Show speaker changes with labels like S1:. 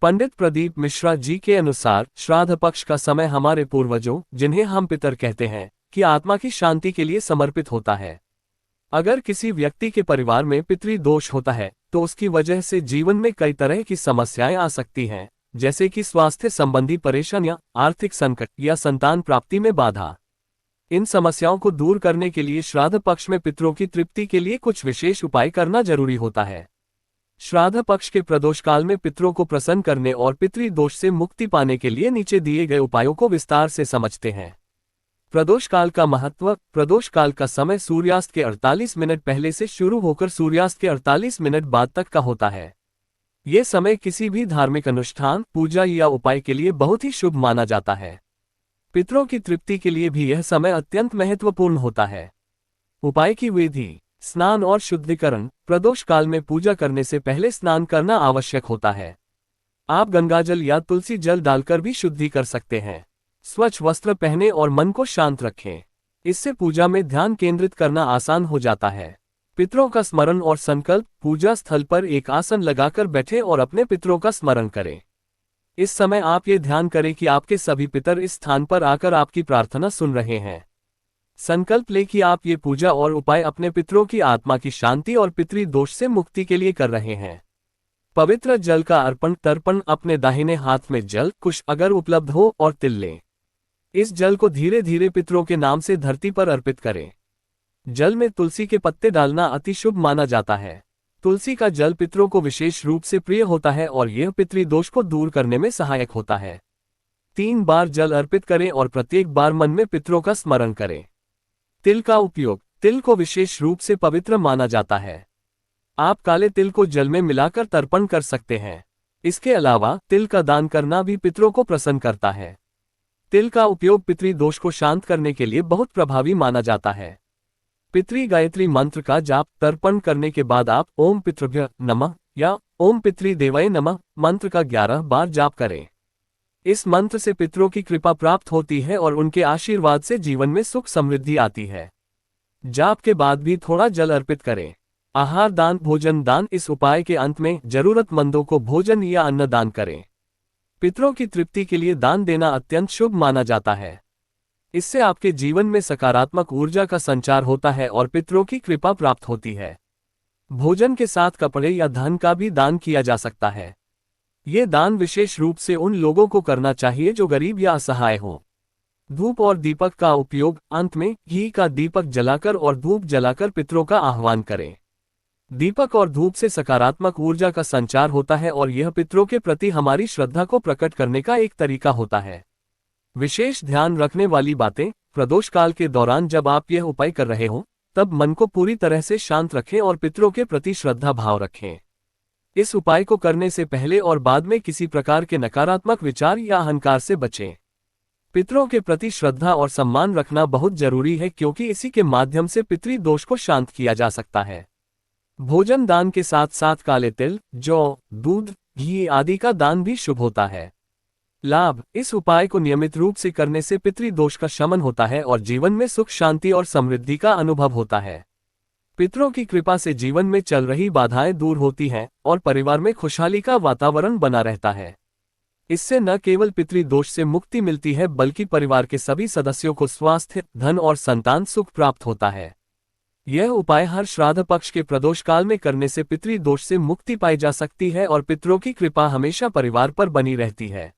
S1: पंडित प्रदीप मिश्रा जी के अनुसार श्राद्ध पक्ष का समय हमारे पूर्वजों, जिन्हें हम पितर कहते हैं, की आत्मा की शांति के लिए समर्पित होता है। अगर किसी व्यक्ति के परिवार में पितृदोष होता है तो उसकी वजह से जीवन में कई तरह की समस्याएं आ सकती हैं, जैसे कि स्वास्थ्य संबंधी परेशानियां, आर्थिक संकट या संतान प्राप्ति में बाधा। इन समस्याओं को दूर करने के लिए श्राद्ध पक्ष में पितरों की तृप्ति के लिए कुछ विशेष उपाय करना जरूरी होता है। श्राद्ध पक्ष के प्रदोष काल में पितरों को प्रसन्न करने और पितृदोष से मुक्ति पाने के लिए नीचे दिए गए उपायों को विस्तार से समझते हैं। प्रदोष काल का महत्व। प्रदोष काल का समय सूर्यास्त के 48 मिनट पहले से शुरू होकर सूर्यास्त के 48 मिनट बाद तक का होता है। ये समय किसी भी धार्मिक अनुष्ठान, पूजा या उपाय के लिए बहुत ही शुभ माना जाता है। पितरों की तृप्ति के लिए भी यह समय अत्यंत महत्वपूर्ण होता है। उपाय की विधि। स्नान और शुद्धिकरण। प्रदोष काल में पूजा करने से पहले स्नान करना आवश्यक होता है। आप गंगाजल या तुलसी जल डालकर भी शुद्धि कर सकते हैं। स्वच्छ वस्त्र पहने और मन को शांत रखें। इससे पूजा में ध्यान केंद्रित करना आसान हो जाता है। पितरों का स्मरण और संकल्प। पूजा स्थल पर एक आसन लगाकर बैठे और अपने पितरों का स्मरण करें। इस समय आप ये ध्यान करें कि आपके सभी पितर इस स्थान पर आकर आपकी प्रार्थना सुन रहे हैं। संकल्प लें कि आप ये पूजा और उपाय अपने पितरों की आत्मा की शांति और पितृदोष से मुक्ति के लिए कर रहे हैं। पवित्र जल का अर्पण। तर्पण। अपने दाहिने हाथ में जल, कुश अगर उपलब्ध हो, और तिल लें। इस जल को धीरे धीरे पितरों के नाम से धरती पर अर्पित करें। जल में तुलसी के पत्ते डालना अति शुभ माना जाता है। तुलसी का जल पितरों को विशेष रूप से प्रिय होता है और यह पितृदोष को दूर करने में सहायक होता है। 3 बार जल अर्पित करें और प्रत्येक बार मन में पितरों का स्मरण करें। तिल का उपयोग। तिल को विशेष रूप से पवित्र माना जाता है। आप काले तिल को जल में मिलाकर तर्पण कर सकते हैं। इसके अलावा तिल का दान करना भी पितरों को प्रसन्न करता है। तिल का उपयोग पितृदोष को शांत करने के लिए बहुत प्रभावी माना जाता है। पितृ गायत्री मंत्र का जाप। तर्पण करने के बाद आप ओम पितृभ्य नमः या ओम पितृदेवाय नमः मंत्र का 11 बार जाप करें। इस मंत्र से पितरों की कृपा प्राप्त होती है और उनके आशीर्वाद से जीवन में सुख समृद्धि आती है। जाप के बाद भी थोड़ा जल अर्पित करें। आहार दान, भोजन दान। इस उपाय के अंत में जरूरतमंदों को भोजन या अन्न दान करें। पितरों की तृप्ति के लिए दान देना अत्यंत शुभ माना जाता है। इससे आपके जीवन में सकारात्मक ऊर्जा का संचार होता है और पितरों की कृपा प्राप्त होती है। भोजन के साथ कपड़े या धन का भी दान किया जा सकता है। ये दान विशेष रूप से उन लोगों को करना चाहिए जो गरीब या असहाय हों। धूप और दीपक का उपयोग। अंत में घी का दीपक जलाकर और धूप जलाकर पितरों का आह्वान करें। दीपक और धूप से सकारात्मक ऊर्जा का संचार होता है और यह पितरों के प्रति हमारी श्रद्धा को प्रकट करने का एक तरीका होता है। विशेष ध्यान रखने वाली बातें। प्रदोष काल के दौरान जब आप यह उपाय कर रहे हो, तब मन को पूरी तरह से शांत रखें और पितरों के प्रति श्रद्धा भाव रखें। इस उपाय को करने से पहले और बाद में किसी प्रकार के नकारात्मक विचार या अहंकार से बचें। पितरों के प्रति श्रद्धा और सम्मान रखना बहुत जरूरी है, क्योंकि इसी के माध्यम से पितृदोष को शांत किया जा सकता है। भोजन दान के साथ साथ काले तिल, जौ, दूध, घी आदि का दान भी शुभ होता है। लाभ। इस उपाय को नियमित रूप से करने से पितृदोष का शमन होता है और जीवन में सुख, शांति और समृद्धि का अनुभव होता है। पितरों की कृपा से जीवन में चल रही बाधाएं दूर होती हैं और परिवार में खुशहाली का वातावरण बना रहता है। इससे न केवल पितृदोष से मुक्ति मिलती है, बल्कि परिवार के सभी सदस्यों को स्वास्थ्य, धन और संतान सुख प्राप्त होता है। यह उपाय हर श्राद्ध पक्ष के प्रदोष काल में करने से पितृदोष से मुक्ति पाई जा सकती है और पितरों की कृपा हमेशा परिवार पर बनी रहती है।